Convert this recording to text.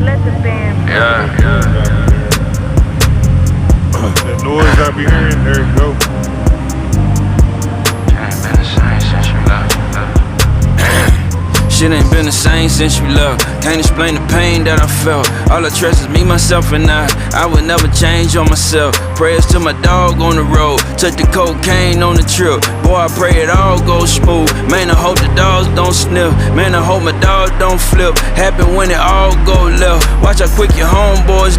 Yeah. That noise I be hearing, there you go. Ain't been the same since you left. Shit ain't been the same since you left. Can't explain the pain that I felt. All I trust is me, myself, and I would never change on myself. Prayers to my dog on the road. Took the cocaine on the trip. Boy, I pray it all goes smooth. Man, I hope the dogs don't sniff. Man, I hope my dog don't flip. Happen when it all go left. Watch how quick your homeboys